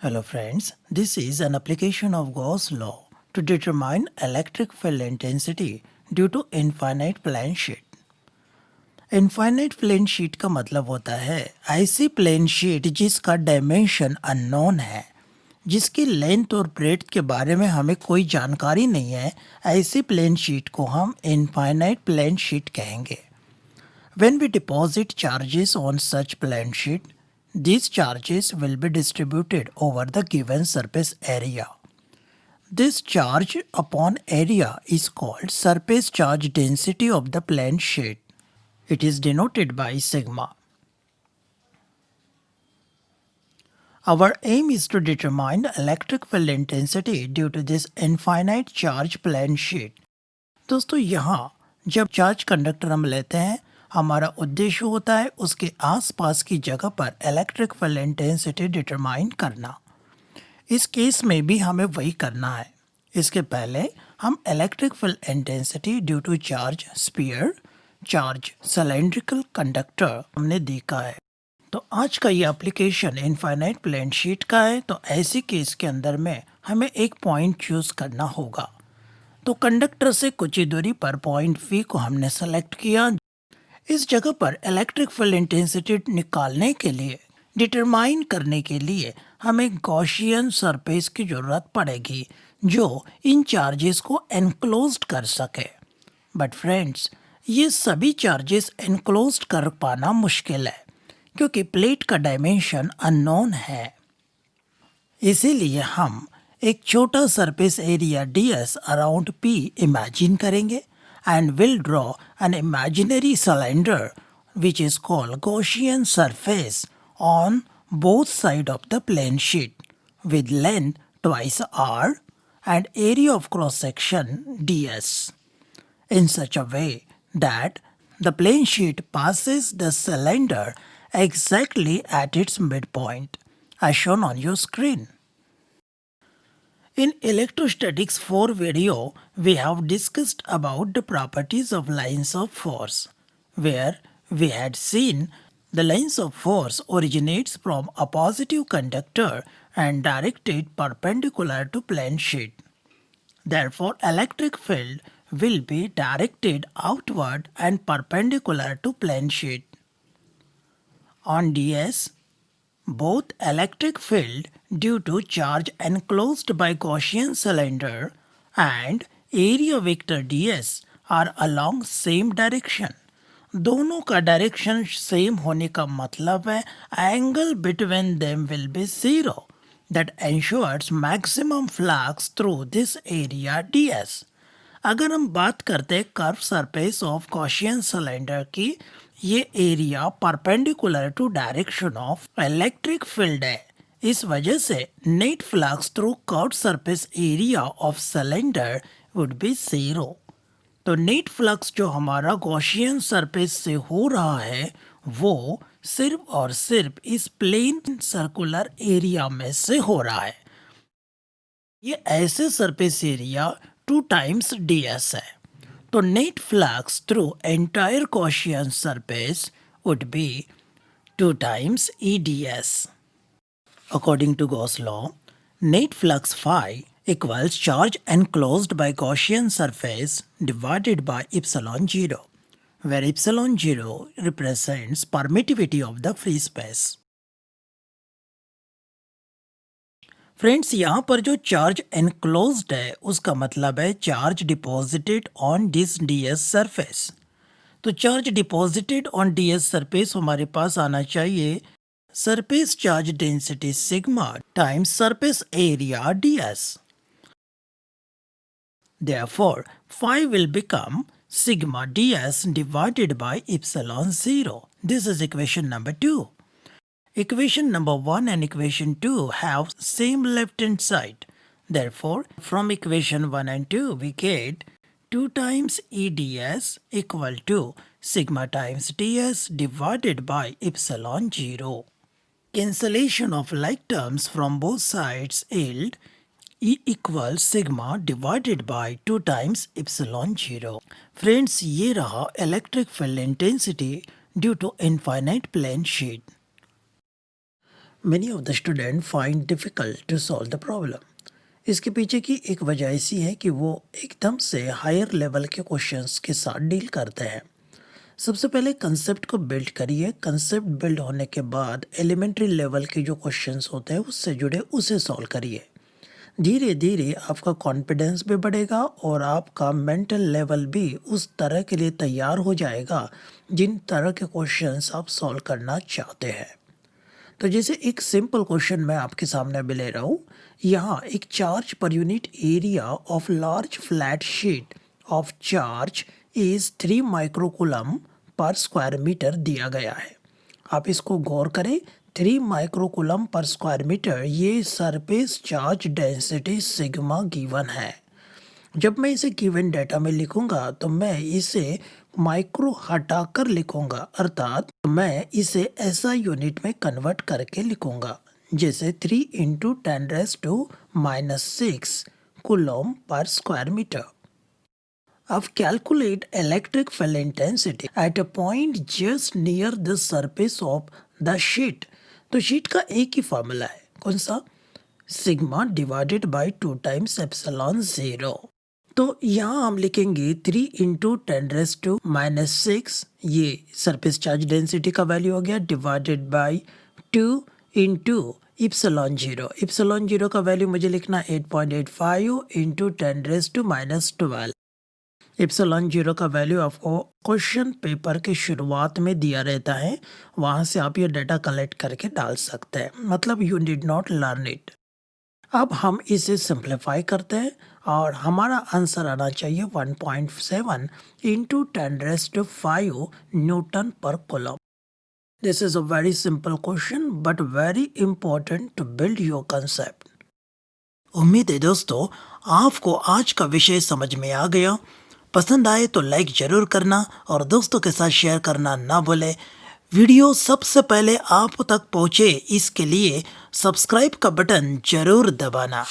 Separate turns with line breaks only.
Hello friends, this is an application of Gauss law to determine electric field intensity due to infinite plane sheet. Infinite plane sheet का मतलब होता है ऐसी plane sheet जिसका dimension unknown है, जिसकी length और ब्रेड्थ के बारे में हमें कोई जानकारी नहीं है। ऐसी प्लेन शीट को हम इनफाइनाइट प्लेन शीट कहेंगे। When we deposit charges on such plane sheet, these charges will be distributed over the given surface area. This charge upon area is called surface charge density of the plane sheet. It is denoted by sigma. Our aim is to determine the electric field intensity due to this infinite charge plane sheet. दोस्तों यहाँ जब charge conductor हम लेते हैं, हमारा उद्देश्य होता है उसके आसपास की जगह पर इलेक्ट्रिक फील्ड इंटेंसिटी डिटरमाइन करना। इस केस में भी हमें वही करना है। इसके पहले हम electric field intensity due to charge sphere, charge cylindrical conductor हमने देखा है। तो आज का ये एप्लीकेशन इनफाइनाइट प्लेन शीट का है। तो ऐसी केस के अंदर में हमें एक पॉइंट चूज करना होगा। तो कंडक्टर से कुछ ही दूरी पर पॉइंट पी को हमने सेलेक्ट किया। इस जगह पर इलेक्ट्रिक फील्ड इंटेंसिटी निकालने के लिए, डिटरमाइन करने के लिए हमें गॉसियन सरफेस की ज़रूरत पड़ेगी जो इन चार्जेस को एनक्लोज्ड कर सके। बट फ्रेंड्स, ये सभी चार्जेस एनक्लोज्ड कर पाना मुश्किल है क्योंकि प्लेट का डायमेंशन अननोन है। इसीलिए हम एक छोटा surface area ds around P imagine करेंगे and will draw an imaginary cylinder which is called Gaussian surface on both sides of the plane sheet with length twice r and area of cross section ds in such a way that the plane sheet passes the cylinder exactly at its midpoint as shown on your screen. In electrostatics 4 video, we have discussed about the properties of lines of force, where we had seen the lines of force originates from a positive conductor and directed perpendicular to plane sheet. Therefore, electric field will be directed outward and perpendicular to plane sheet. On ds, both electric field due to charge enclosed by Gaussian cylinder and area vector ds are along same direction. दोनों का direction same होने का मतलब है angle between them will be zero that ensures maximum flux through this area ds. अगर हम बात करते हैं curve surface of Gaussian cylinder की, ये area perpendicular to direction of electric field है। इस वजह से net flux through curve surface area of cylinder would be zero. तो नेट फ्लक्स जो हमारा गॉसियन सरफेस से हो रहा है वो सिर्फ और सिर्फ इस प्लेन सर्कुलर एरिया में से हो रहा है। ये ऐसे सरफेस एरिया 2 times ds है। तो net flux through entire Gaussian surface would be 2 times EDS. According to Gauss law, net flux phi equals charge enclosed by Gaussian surface divided by epsilon 0, where epsilon 0 represents permittivity of the free space. Friends, यहाँ पर जो charge enclosed है उसका मतलब है charge deposited on this ds surface. तो charge deposited on ds surface हमारे पास आना चाहिए surface charge density sigma times surface area ds. Therefore, phi will become sigma ds divided by epsilon 0. This is equation number 2. Equation number 1 and equation 2 have same left hand side. Therefore, from equation 1 and 2 we get 2 times EDS equal to sigma times ds divided by epsilon 0. Cancellation of like terms from both sides yield E equals sigma divided by 2 times epsilon 0. Friends, ये रहा electric field intensity due to infinite plane sheet. many of the students find difficult to solve the problem. इसके पीछे की एक वजह ऐसी है कि वो एकदम से हायर लेवल के क्वेश्चंस के साथ डील करते हैं। सबसे पहले कंसेप्ट को बिल्ड करिए। कंसेप्ट बिल्ड होने के बाद एलिमेंट्री लेवल के जो क्वेश्चंस होते हैं उससे जुड़े उसे सॉल्व करिए। धीरे धीरे आपका कॉन्फिडेंस भी बढ़ेगा और आपका मेंटल लेवल भी उस तरह के लिए तैयार हो जाएगा जिन तरह के क्वेश्चंस आप सॉल्व करना चाहते हैं। तो जैसे एक सिंपल क्वेश्चन मैं आपके सामने अभी ले रहा हूँ। यहाँ एक charge per unit area of large flat sheet of charge is 3 microcoulomb पर स्क्वायर मीटर दिया गया है। आप इसको गौर करें, 3 माइक्रोकूलम पर स्क्वायर मीटर ये surface charge density sigma given है। जब मैं इसे गिवन डाटा में लिखूंगा तो मैं इसे माइक्रो हटाकर लिखूंगा, अर्थात मैं इसे ऐसा यूनिट में कन्वर्ट करके लिखूंगा, जैसे 3 इंटू 10⁻⁻6 कूलम पर स्क्वायर मीटर। अब calculate electric field intensity at a point just near the surface of the sheet. तो शीट का एक ही फॉर्मूला है, कौन सा? Sigma divided by 2 times epsilon 0। तो यहाँ हम लिखेंगे 3 इंटू 10⁻⁻6, ये सरफेस चार्ज डेंसिटी का वैल्यू हो गया, divided by 2 into epsilon 0। Epsilon 0 का वैल्यू मुझे लिखना 8.85 इंटू 10⁻12। इप्सिलॉन 0 का वैल्यू आपको क्वेश्चन पेपर के शुरुआत में दिया रहता है, वहाँ से आप ये डाटा कलेक्ट करके डाल सकते हैं, मतलब you need not learn it. अब हम इसे सिंप्लीफाई करते हैं और हमारा आंसर आना चाहिए 1.7 into 10⁻5 newton per coulomb. This is a very simple question but very important to build your concept. उम्मीद है दोस्तों आपको आज का विषय समझ में आ गया। पसंद आए तो लाइक जरूर करना और दोस्तों के साथ शेयर करना ना भूले। वीडियो सबसे पहले आप तक पहुंचे इसके लिए सब्सक्राइब का बटन जरूर दबाना।